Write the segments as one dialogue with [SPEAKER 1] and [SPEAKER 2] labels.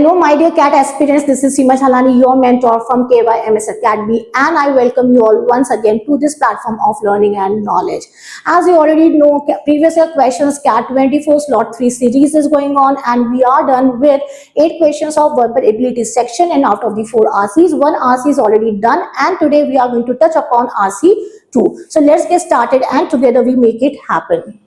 [SPEAKER 1] Hello, my dear CAT aspirants. This is Seema Chalani, your mentor from KYMS Academy, and I welcome you all once again to this platform of learning and knowledge. As you already know, previous year questions CAT 24 slot 3 series is going on, and we are done with 8 questions of verbal ability section, and out of the 4 RCs, 1 RC is already done, and today we are going to touch upon RC 2. So let's get started, and together we make it happen.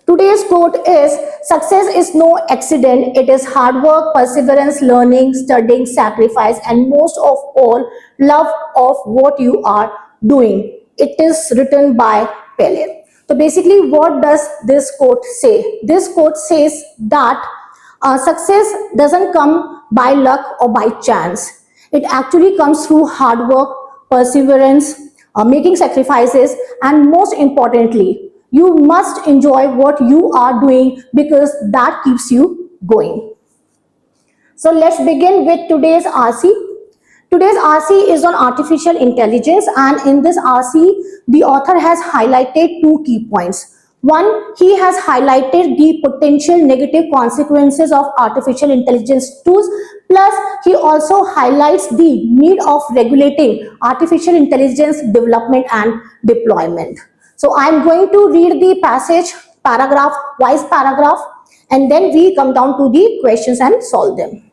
[SPEAKER 1] Today's quote is, success is no accident, it is hard work, perseverance, learning, studying, sacrifice, and most of all, love of what you are doing. It is written by Pele. So basically, what does this quote say? This quote says that success doesn't come by luck or by chance. It actually comes through hard work, perseverance, making sacrifices, and most importantly, you must enjoy what you are doing because that keeps you going. So let's begin with today's RC. Today's RC is on artificial intelligence, and in this RC, the author has highlighted 2 key points. One, he has highlighted the potential negative consequences of artificial intelligence tools, plus he also highlights the need of regulating artificial intelligence development and deployment. So I am going to read the passage paragraph, wise paragraph, and then we come down to the questions and solve them.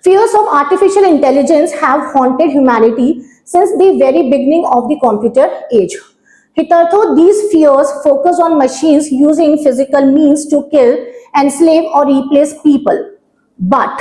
[SPEAKER 1] Fears of artificial intelligence have haunted humanity since the very beginning of the computer age. Hitherto, these fears focus on machines using physical means to kill, enslave, or replace people. But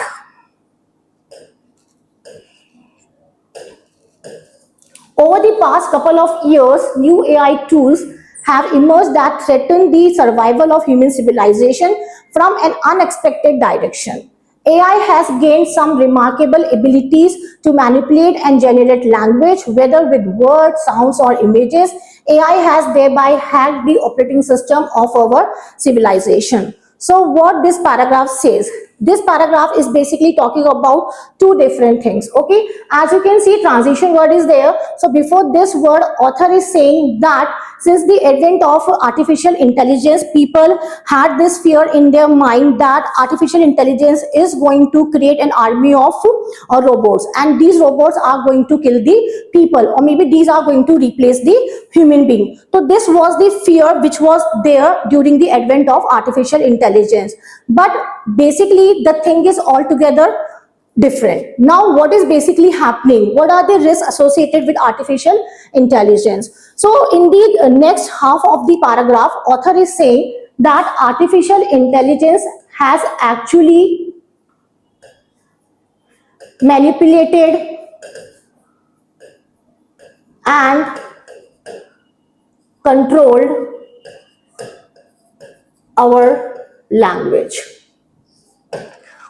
[SPEAKER 1] over the past couple of years, new AI tools have emerged that threaten the survival of human civilization from an unexpected direction. AI has gained some remarkable abilities to manipulate and generate language, whether with words, sounds, or images. AI has thereby hacked the operating system of our civilization. So what this paragraph says? This paragraph is basically talking about 2 different things. Okay, as you can see, transition word is there. So before this word, author is saying that since the advent of artificial intelligence, people had this fear in their mind that artificial intelligence is going to create an army of robots, and these robots are going to kill the people, or maybe these are going to replace the human being. So this was the fear which was there during the advent of artificial intelligence. But basically, the thing is altogether different. Now, what is basically happening? What are the risks associated with artificial intelligence? So, in the next half of the paragraph, author is saying that artificial intelligence has actually manipulated and controlled our language.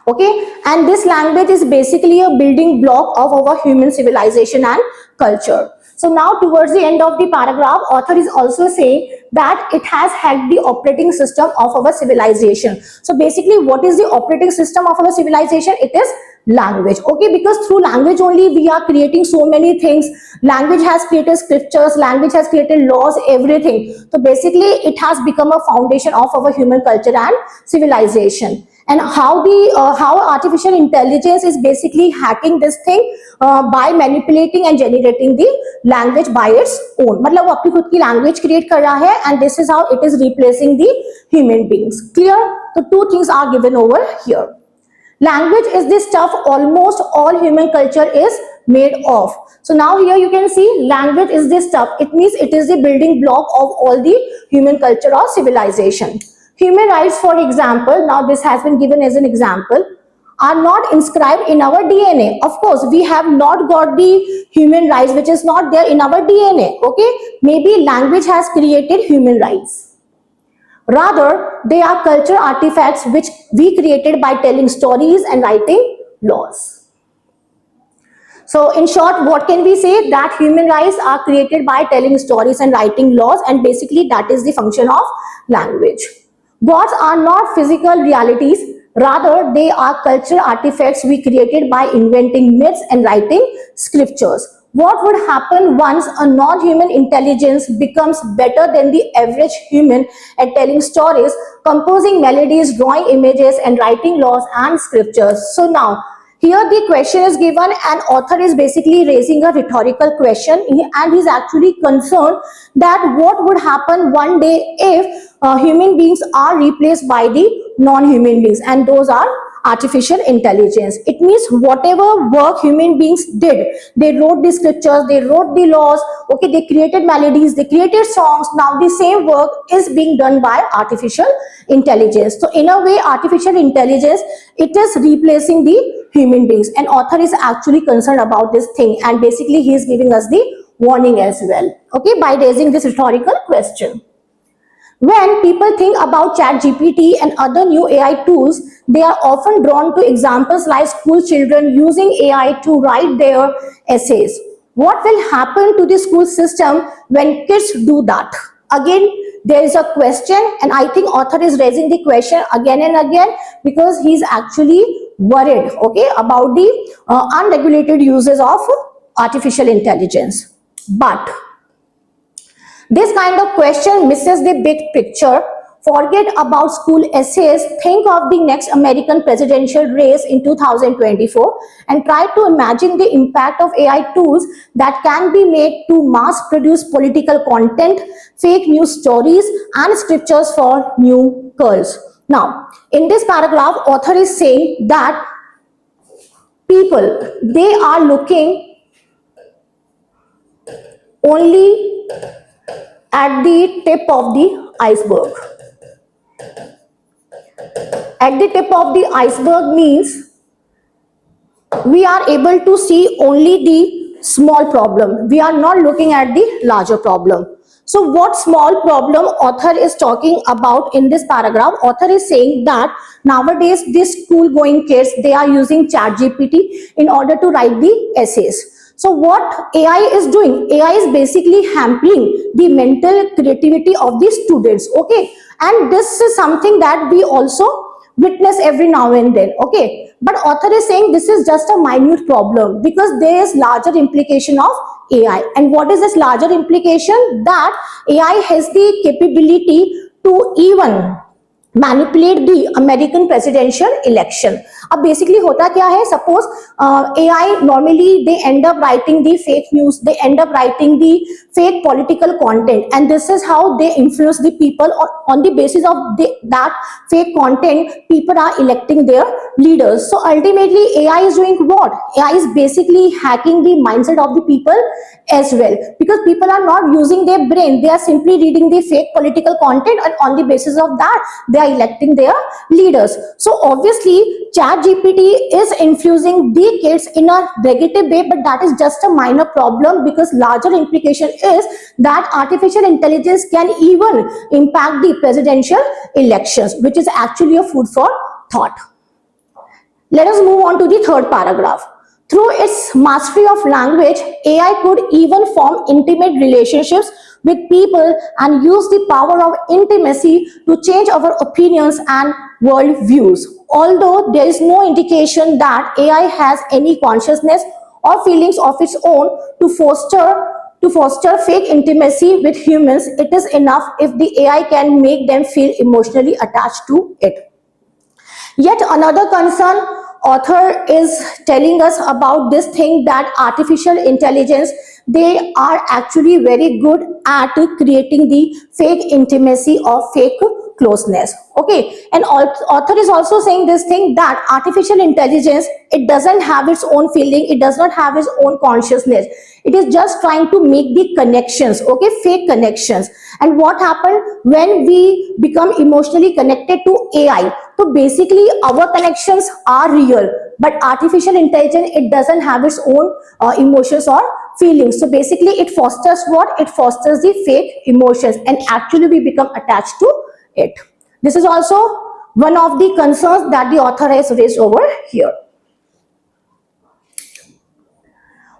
[SPEAKER 1] Okay, and this language is basically a building block of our human civilization and culture. So now towards the end of the paragraph, author is also saying that it has hacked the operating system of our civilization. So basically, what is the operating system of our civilization? It is language. Okay, because through language only we are creating so many things. Language has created scriptures, language has created laws, everything. So basically, it has become a foundation of our human culture and civilization. And how artificial intelligence is basically hacking this thing by manipulating and generating the language by its own. मतलब वो अपनी खुद की language create कर रहा है, and this is how it is replacing the human beings. Clear? So 2 things are given over here. Language is the stuff almost all human culture is made of. So now here you can see language is the stuff. It means it is the building block of all the human culture or civilization. Human rights, for example, now this has been given as an example, are not inscribed in our DNA. Of course, we have not got the human rights, which is not there in our DNA. Okay, maybe language has created human rights. Rather, they are cultural artifacts which we created by telling stories and writing laws. So in short, what can we say? That human rights are created by telling stories and writing laws, and basically that is the function of language. Gods are not physical realities, rather they are cultural artifacts we created by inventing myths and writing scriptures. what would happen once a non-human intelligence becomes better than the average human at telling stories, composing melodies, drawing images, and writing laws and scriptures? So now, here the question is given and author is basically raising a rhetorical question, and he's actually concerned that what would happen one day if human beings are replaced by the non-human beings, and those are artificial intelligence. It means whatever work human beings did, they wrote the scriptures, they wrote the laws, okay, they created melodies, they created songs. Now the same work is being done by artificial intelligence. So in a way, artificial intelligence, it is replacing the human beings, and author is actually concerned about this thing, and basically he is giving us the warning as well, okay, by raising this rhetorical question. When people think about ChatGPT and other new AI tools, they are often drawn to examples like school children using AI to write their essays. What will happen to the school system when kids do that? Again, there is a question, and I think author is raising the question again and again because he's actually worried, okay, about the unregulated uses of artificial intelligence. But this kind of question misses the big picture. Forget about school essays. Think of the next American presidential race in 2024 and try to imagine the impact of AI tools that can be made to mass produce political content, fake news stories, and scriptures for new girls. Now, in this paragraph, author is saying that people, they are looking only at the tip of the iceberg. At the tip of the iceberg means we are able to see only the small problem. We are not looking at the larger problem. So what small problem author is talking about in this paragraph? Author is saying that nowadays these school going kids, they are using ChatGPT in order to write the essays. So what AI is doing? AI is basically hampering the mental creativity of the students, okay? And this is something that we also witness every now and then, okay? But author is saying this is just a minute problem because there is larger implication of AI. And what is this larger implication? That AI has the capability to even manipulate the American presidential election. अब basically होता क्या है? Suppose AI normally they end up writing the fake news, they end up writing the fake political content, and this is how they influence the people. On the basis of that fake content, people are electing their leaders. So ultimately, AI is doing what? AI is basically hacking the mindset of the people as well, because people are not using their brain; they are simply reading the fake political content, and on the basis of that, they are electing their leaders. So obviously, ChatGPT is infusing the kids in a negative way, but that is just a minor problem because larger implication is that artificial intelligence can even impact the presidential elections, which is actually a food for thought. Let us move on to the third paragraph. Through its mastery of language, AI could even form intimate relationships with people and use the power of intimacy to change our opinions and world views. Although there is no indication that AI has any consciousness or feelings of its own to foster fake intimacy with humans, it is enough if the AI can make them feel emotionally attached to it. Yet another concern author is telling us about this thing, that artificial intelligence, they are actually very good at creating the fake intimacy or fake closeness, okay? And author is also saying this thing, that artificial intelligence, it doesn't have its own feeling, it does not have its own consciousness. It is just trying to make the connections, okay, fake connections. And what happened when we become emotionally connected to AI? So basically our connections are real, but artificial intelligence, it doesn't have its own emotions or feelings. So basically it fosters what? It fosters the fake emotions, and actually we become attached to it. This is also one of the concerns that the author has raised over here.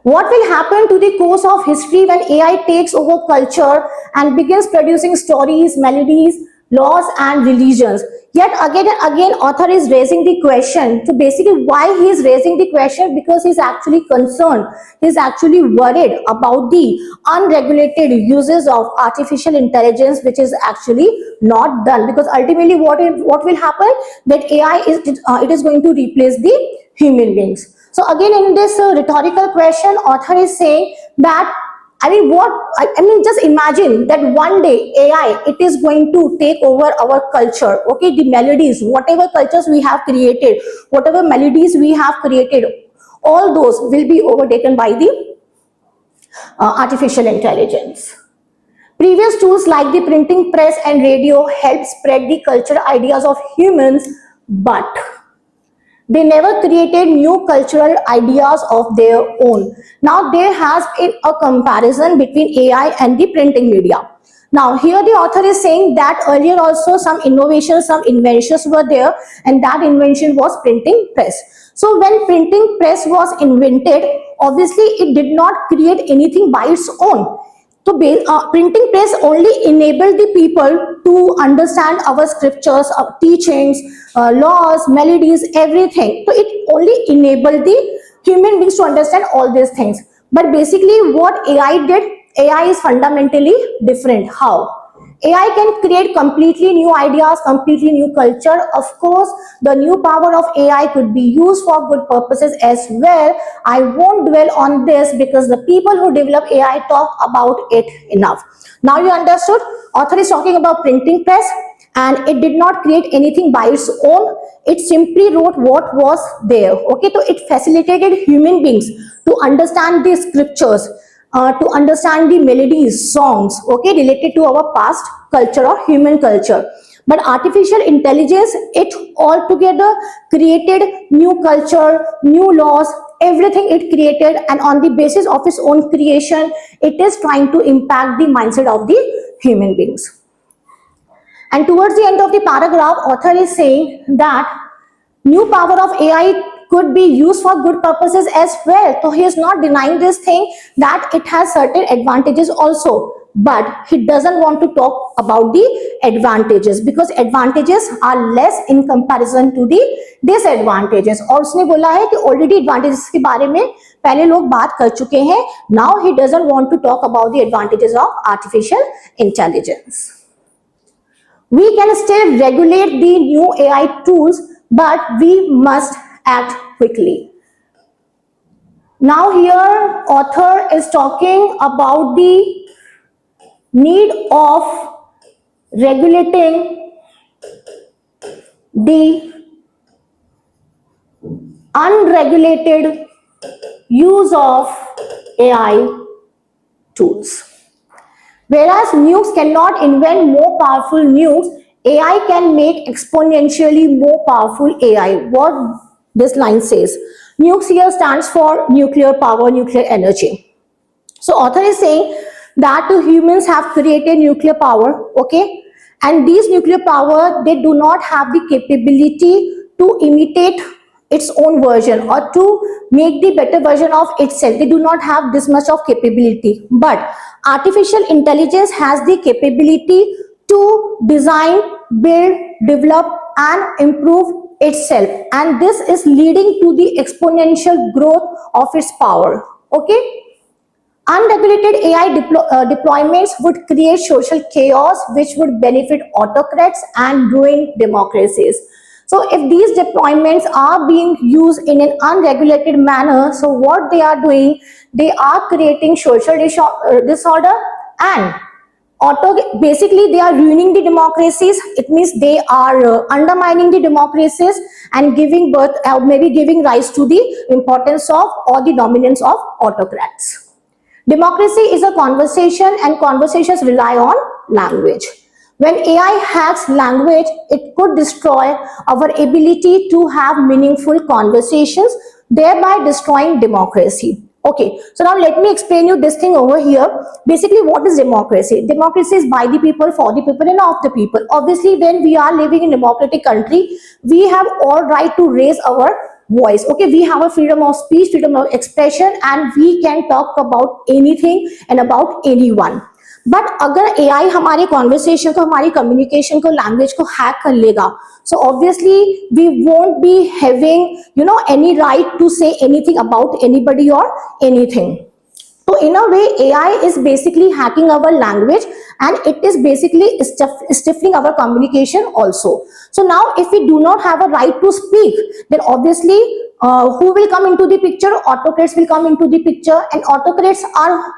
[SPEAKER 1] What will happen to the course of history when AI takes over culture and begins producing stories, melodies, laws, and religions? Yet again and again, author is raising the question. So basically, why he is raising the question? Because he's actually concerned. He's actually worried about the unregulated uses of artificial intelligence, which is actually not done. Because ultimately, what will happen? That AI it is going to replace the human beings. So again, in this rhetorical question, author is saying that I mean, just imagine that one day AI, it is going to take over our culture. Okay, the melodies, whatever cultures we have created, whatever melodies we have created, all those will be overtaken by the artificial intelligence. Previous tools like the printing press and radio helped spread the cultural ideas of humans, but they never created new cultural ideas of their own. Now there has been a comparison between AI and the printing media. Now here the author is saying that earlier also some innovations, some inventions were there, and that invention was printing press. So when printing press was invented, obviously it did not create anything by its own. So printing press only enabled the people to understand our scriptures, our teachings, laws, melodies, everything. So it only enabled the human beings to understand all these things. But basically what AI did, AI is fundamentally different. How? AI can create completely new ideas, completely new culture. Of course, the new power of AI could be used for good purposes as well. I won't dwell on this because the people who develop AI talk about it enough. Now you understood? Author is talking about printing press, and it did not create anything by its own. It simply wrote what was there. Okay, so it facilitated human beings to understand the scriptures, to understand the melodies, songs, okay, related to our past culture or human culture. But artificial intelligence, it altogether created new culture, new laws, everything it created, and on the basis of its own creation, it is trying to impact the mindset of the human beings. And towards the end of the paragraph, author is saying that new power of AI could be used for good purposes as well. So he is not denying this thing that it has certain advantages also. But he doesn't want to talk about the advantages because advantages are less in comparison to the disadvantages. और उसने बोला है कि already advantages के बारे में पहले लोग बात कर चुके हैं. Now he doesn't want to talk about the advantages of artificial intelligence. We can still regulate the new AI tools, but we must act quickly. Now here author is talking about the need of regulating the unregulated use of AI tools. Whereas nukes cannot invent more powerful nukes, AI can make exponentially more powerful AI. What this line says. Nukes here stands for nuclear power, nuclear energy. So author is saying that humans have created nuclear power, okay? And these nuclear power, they do not have the capability to imitate its own version or to make the better version of itself. They do not have this much of capability. But artificial intelligence has the capability to design, build, develop and improve itself. And this is leading to the exponential growth of its power. Okay? Unregulated AI deployments would create social chaos which would benefit autocrats and ruin democracies. So if these deployments are being used in an unregulated manner, so what they are doing, they are creating social disorder and basically they are ruining the democracies. It means they are undermining the democracies and giving birth, maybe giving rise to the importance of or the dominance of autocrats. Democracy is a conversation and conversations rely on language. When AI hacks language, it could destroy our ability to have meaningful conversations, thereby destroying democracy. Okay, so now let me explain you this thing over here. Basically, what is democracy? Democracy is by the people, for the people, and of the people. Obviously, when we are living in a democratic country, we have all right to raise our voice. Okay, we have a freedom of speech, freedom of expression, and we can talk about anything and about anyone. But अगर AI हमारे conversation को, हमारी communication को, language को hack कर लेगा, so obviously we won't be having, any right to say anything about anybody or anything. So in a way, AI is basically hacking our language, and it is basically stifling our communication also. So now if we do not have a right to speak, then obviously who will come into the picture? Autocrats will come into the picture, and autocrats are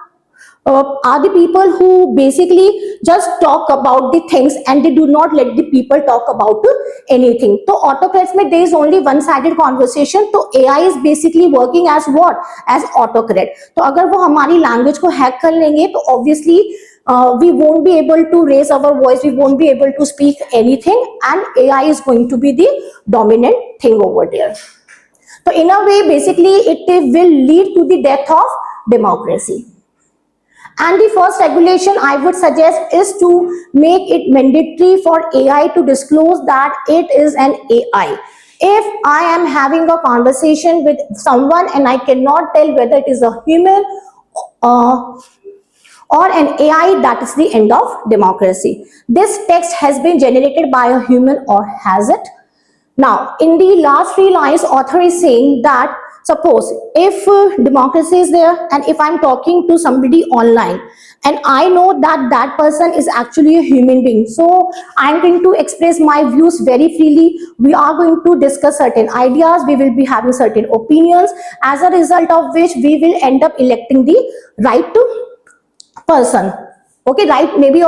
[SPEAKER 1] the people who basically just talk about the things, and they do not let the people talk about anything. So autocrats में there is only one-sided conversation. तो AI is basically working as what? As autocrat. तो अगर वो हमारी language को hack कर लेंगे, तो obviously we won't be able to raise our voice, we won't be able to speak anything, and AI is going to be the dominant thing over there. So in a way, basically it will lead to the death of democracy. And the first regulation I would suggest is to make it mandatory for AI to disclose that it is an AI. If I am having a conversation with someone and I cannot tell whether it is a human or an AI, that is the end of democracy. This text has been generated by a human, or has it? Now, in the last 3 lines, author is saying that suppose if democracy is there, and if I'm talking to somebody online, and I know that that person is actually a human being, so I'm going to express my views very freely. We are going to discuss certain ideas, we will be having certain opinions, as a result of which we will end up electing the right person. Okay, right, maybe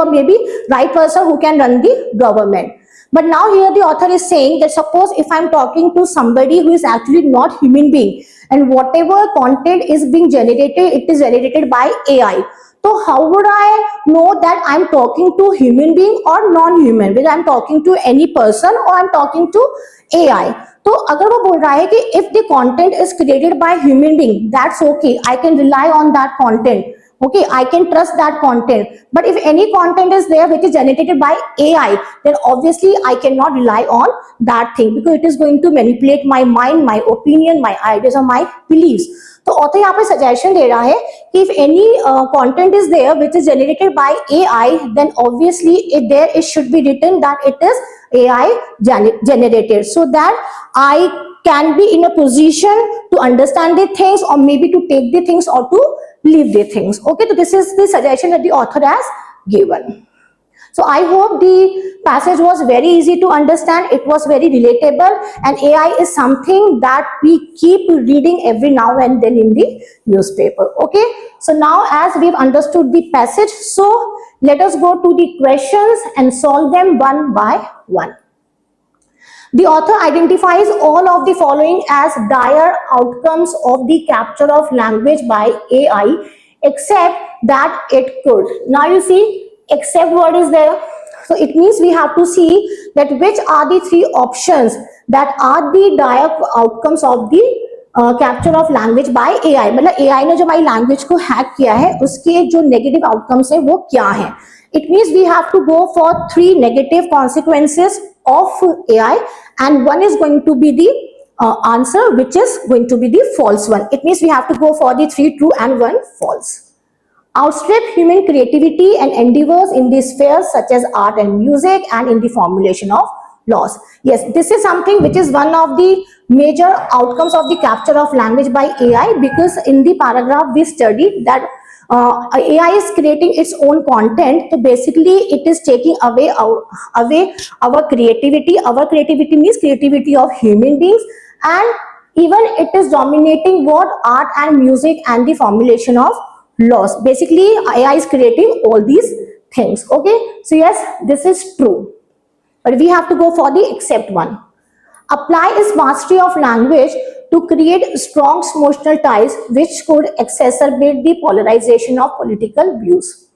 [SPEAKER 1] right person who can run the government. But now here the author is saying that suppose if I'm talking to somebody who is actually not human being, and whatever content is being generated, it is generated by AI. So how would I know that I'm talking to human being or non-human, whether I'm talking to any person or I'm talking to AI? तो अगर वो बोल रहा है कि if the content is created by human being, that's okay, I can rely on that content. Okay, I can trust that content. But if any content is there which is generated by AI, then obviously I cannot rely on that thing, because it is going to manipulate my mind, my opinion, my ideas, or my beliefs. तो author यहाँ पे suggestion दे रहा है कि if any content is there which is generated by AI, then obviously it should be written that it is AI generated, so that I can be in a position to understand the things, or maybe to take the things or to leave the things. Okay, so this is the suggestion that the author has given. So I hope the passage was very easy to understand, it was very relatable, and AI is something that we keep reading every now and then in the newspaper. Okay, so now as we've understood the passage, so let us go to the questions and solve them one by one. The author identifies all of the following as dire outcomes of the capture of language by AI, except that it could. Now you see, except word is there. So it means we have to see that which are the 3 options that are the dire outcomes of the capture of language by AI. मतलब AI ने जो हमारी language को hack किया है, उसके जो negative outcomes है वो क्या है? It means we have to go for 3 negative consequences of AI, and one is going to be the answer, which is going to be the false one. It means we have to go for the 3 true and 1 false. Outstrip human creativity and endeavors in the spheres such as art and music, and in the formulation of laws. Yes, this is something which is one of the major outcomes of the capture of language by AI, because in the paragraph we studied that AI is creating its own content. So basically it is taking away our creativity. Our creativity means creativity of human beings, and even it is dominating what? Art and music and the formulation of laws. Basically AI is creating all these things. Okay, so yes, this is true, but we have to go for the except one. Apply is mastery of language to create strong emotional ties which could exacerbate the polarization of political views.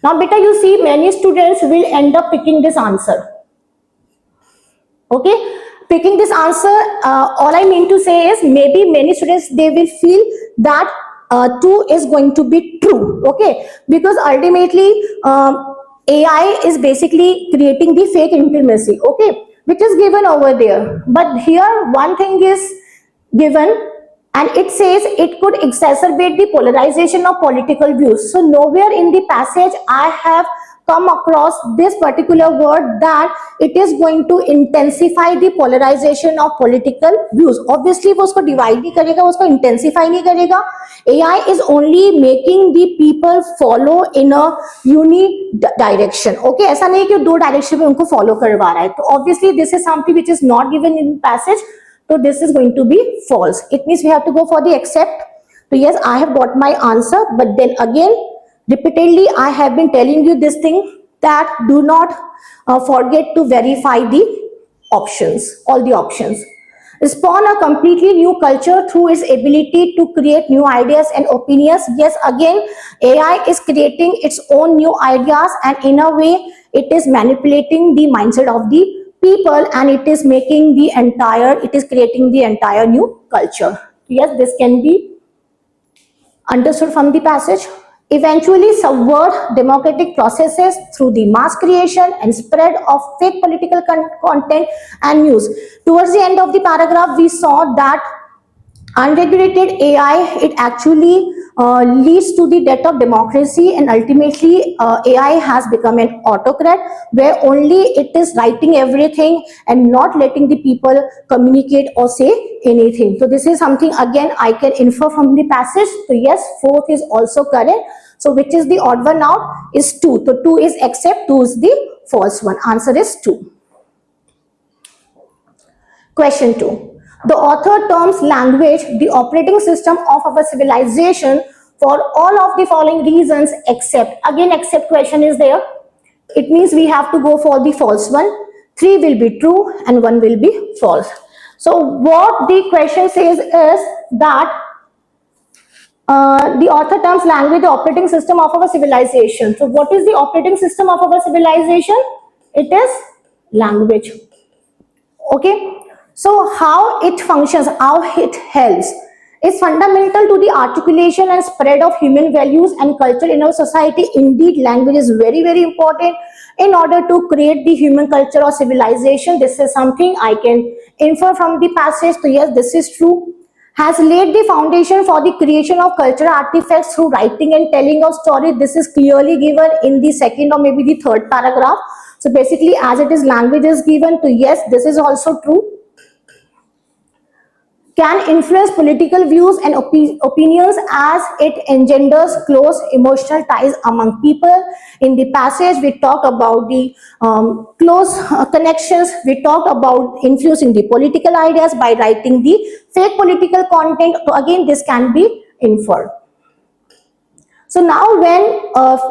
[SPEAKER 1] Now beta, you see many students will end up picking this answer. Okay, picking this answer, all I mean to say is maybe many students, they will feel that 2 is going to be true. Okay, because ultimately AI is basically creating the fake intimacy. Okay, which is given over there. But here one thing is given, and it says it could exacerbate the polarization of political views. So nowhere in the passage I have come across this particular word that it is going to intensify the polarization of political views. Obviously वो उसको divide नहीं करेगा, उसको intensify नहीं करेगा. AI is only making the people follow in a unidirection. Okay, ऐसा नहीं कि दो direction में उनको follow करवा रहा है. तो obviously this is something which is not given in passage. So this is going to be false. It means we have to go for the except. So yes, I have got my answer, but then again, repeatedly I have been telling you this thing that do not forget to verify the options, all the options. Spawn a completely new culture through its ability to create new ideas and opinions. Yes, again, AI is creating its own new ideas, and in a way, it is manipulating the mindset of the people, and it is making the entire, it is creating the entire new culture. Yes, this can be understood from the passage. Eventually subvert democratic processes through the mass creation and spread of fake political content and news. Towards the end of the paragraph, we saw that unregulated AI, it actually leads to the death of democracy, and ultimately AI has become an autocrat where only it is writing everything and not letting the people communicate or say anything. So this is something again I can infer from the passage. So yes, fourth is also correct. So which is the odd one out is 2. So 2 is except, 2 is the false one. Answer is 2. Question 2. The author terms language the operating system of our civilization for all of the following reasons except. Again, except question is there. It means we have to go for the false one. 3 will be true and 1 will be false. So what the question says is that the author terms language the operating system of our civilization. So what is the operating system of our civilization? It is language. Okay. So how it functions, how it helps, is fundamental to the articulation and spread of human values and culture in our society. Indeed, language is very, very important in order to create the human culture or civilization. This is something I can infer from the passage. So yes, this is true. Has laid the foundation for the creation of cultural artifacts through writing and telling of stories. This is clearly given in the second or maybe the third paragraph. So basically, as it is language is given, so yes, this is also true. Can influence political views and opinions as it engenders close emotional ties among people. In the passage, we talk about the close connections. We talk about influencing the political ideas by writing the fake political content. So again, this can be inferred. So now when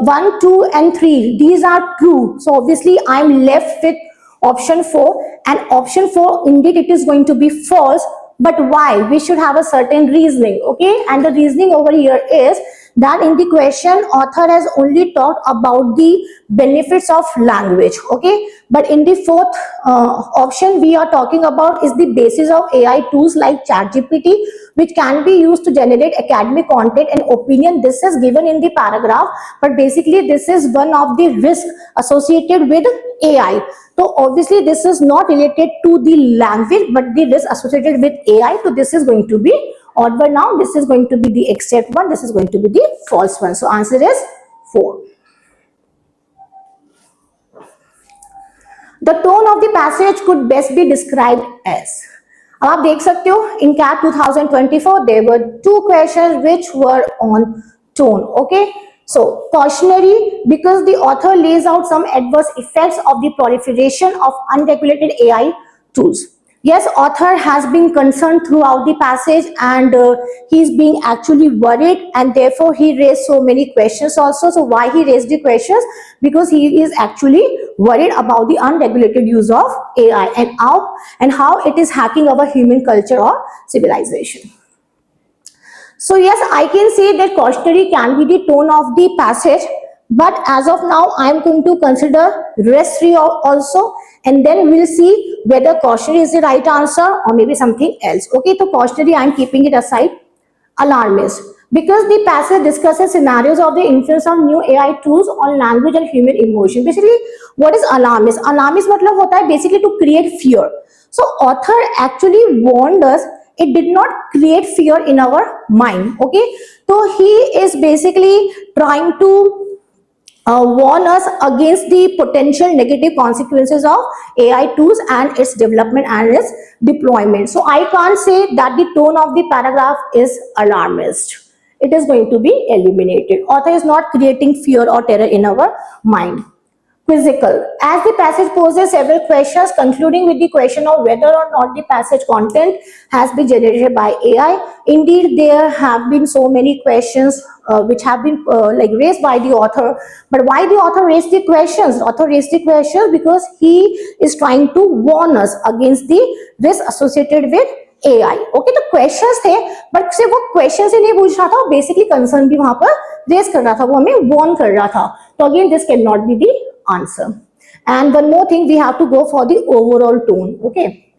[SPEAKER 1] 1, 2 and 3, these are true. So obviously I'm left with option 4, and option 4 indeed it is going to be false. But why? We should have a certain reasoning, okay? And the reasoning over here is that in the question, author has only talked about the benefits of language, okay? But in the fourth option, we are talking about is the basis of AI tools like ChatGPT, which can be used to generate academic content and opinion. This is given in the paragraph, but basically this is one of the risks associated with AI. So obviously this is not related to the language, but the risk associated with AI. So this is going to be odd one now. This is going to be the except one. This is going to be the false one. So answer is 4. The tone of the passage could best be described as. अब आप देख सकते हो in CAT 2024 there were 2 questions which were on tone. Okay. So cautionary, because the author lays out some adverse effects of the proliferation of unregulated AI tools. Yes, author has been concerned throughout the passage, and he's being actually worried, and therefore he raised so many questions also. So why he raised the questions? Because he is actually worried about the unregulated use of AI and how it is hacking our human culture or civilization. So yes, I can say that cautionary can be the tone of the passage, but as of now, I am going to consider rest 3 also, and then we'll see whether cautionary is the right answer or maybe something else. Okay, so cautionary, I am keeping it aside. Alarmist, because the passage discusses scenarios of the influence of new AI tools on language and human emotion. Basically, what is alarmist? Alarmist matlab hota hai basically to create fear. So author actually warned us it did not create fear in our mind. Okay, so he is basically trying to warn us against the potential negative consequences of AI tools and its development and its deployment. So I can't say that the tone of the paragraph is alarmist. It is going to be eliminated. Author is not creating fear or terror in our mind. Quizzical. As the passage poses several questions, concluding with the question of whether or not the passage content has been generated by AI. Indeed, there have been so many questions which have been like raised by the author. But why the author raised the questions? The author raised the questions because he is trying to warn us against the risk associated with AI. Okay, तो questions थे, but सिर्फ वो question से नहीं पूछ रहा था, वो बेसिकली कंसर्न भी वहां पर रेज कर रहा था, वो हमें वार्न कर रहा था. तो again this can not be the answer. And one more thing, we have to go for the overall tone. Okay,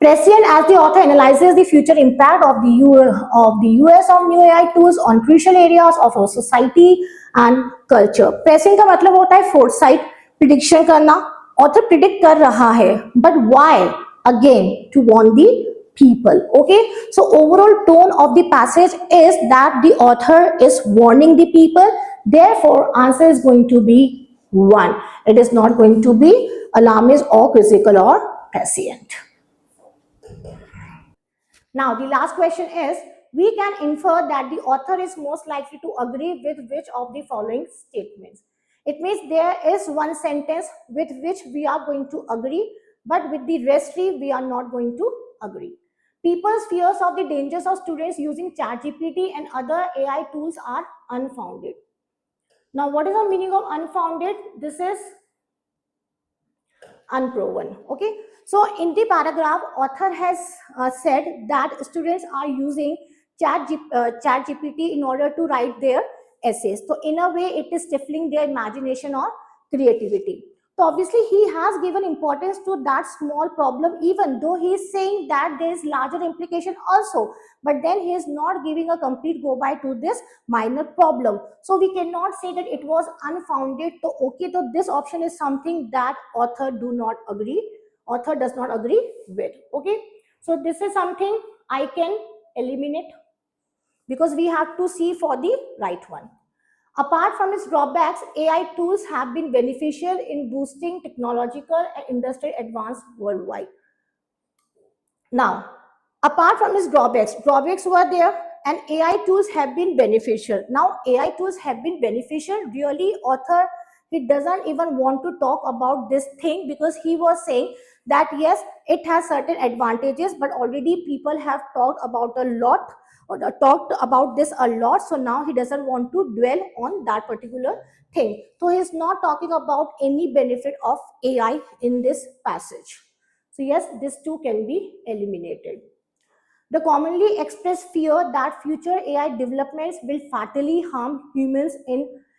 [SPEAKER 1] prescient as the author analyzes the future impact of the US of new AI tools on crucial areas of our society and culture. Prescient का मतलब होता है foresight, prediction करना. Author predict कर रहा है, but why? Again, to warn the people. Okay, so overall tone of the passage is that the author is warning the people. Therefore, answer is going to be 1. It is not going to be alarmist or quizzical or prescient. Now, the last question is, we can infer that the author is most likely to agree with which of the following statements. It means there is one sentence with which we are going to agree, but with the rest three, we are not going to agree. People's fears of the dangers of students using ChatGPT and other AI tools are unfounded. Now, what is the meaning of unfounded? This is unproven. Okay, so in the paragraph, author has said that students are using chat gpt in order to write their essays. So in a way it is stifling their imagination or creativity. So obviously he has given importance to that small problem, even though he is saying that there is larger implication also, but then he is not giving a complete go by to this minor problem. So we cannot say that it was unfounded. So okay, so this option is something that author does not agree with. Okay, so this is something I can eliminate because we have to see for the right one. Apart from its drawbacks, AI tools have been beneficial in boosting technological and industrial advance worldwide. Now, apart from its drawbacks were there, and AI tools have been beneficial. Now, AI tools have been beneficial. Really, author, he doesn't even want to talk about this thing because he was saying that yes, it has certain advantages, but already people have talked about a lot or talked about this a lot. So now he doesn't want to dwell on that particular thing. So he's not talking about any benefit of AI in this passage. So yes, this too can be eliminated. The commonly expressed fear that future AI developments will fatally harm humans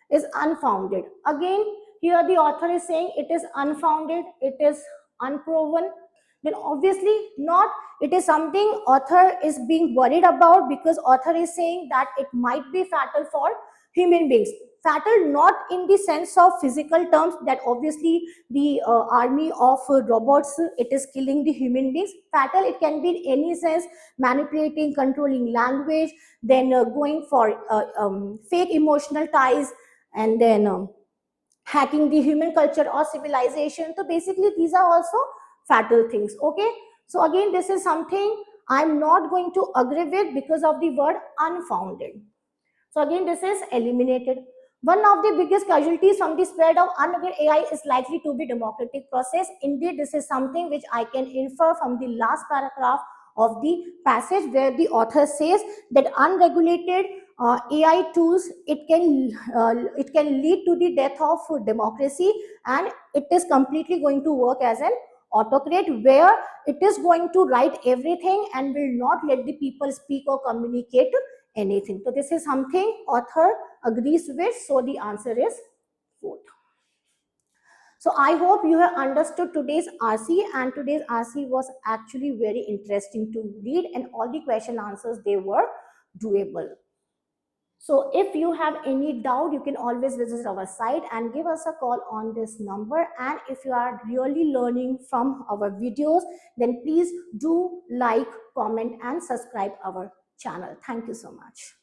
[SPEAKER 1] is unfounded. Again, here the author is saying it is unfounded, it is unproven. Then obviously not. It is something author is being worried about because author is saying that it might be fatal for human beings. Fatal not in the sense of physical terms, that obviously the army of robots, it is killing the human beings. Fatal, it can be in any sense, manipulating, controlling language, then going for fake emotional ties, and then hacking the human culture or civilization. So basically these are also fatal things. Okay, so again this is something I'm not going to agree with because of the word unfounded. So again, this is eliminated. One of the biggest casualties from the spread of unregulated AI is likely to be democratic process. Indeed, this is something which I can infer from the last paragraph of the passage, where the author says that unregulated AI tools, it can lead to the death of democracy, and it is completely going to work as an autocrat where it is going to write everything and will not let the people speak or communicate anything. So this is something author agrees with. So the answer is 4th. So I hope you have understood today's RC, and today's RC was actually very interesting to read, and all the question answers, they were doable. So if you have any doubt, you can always visit our site and give us a call on this number. And if you are really learning from our videos, then please do like, comment and subscribe our channel. Thank you so much.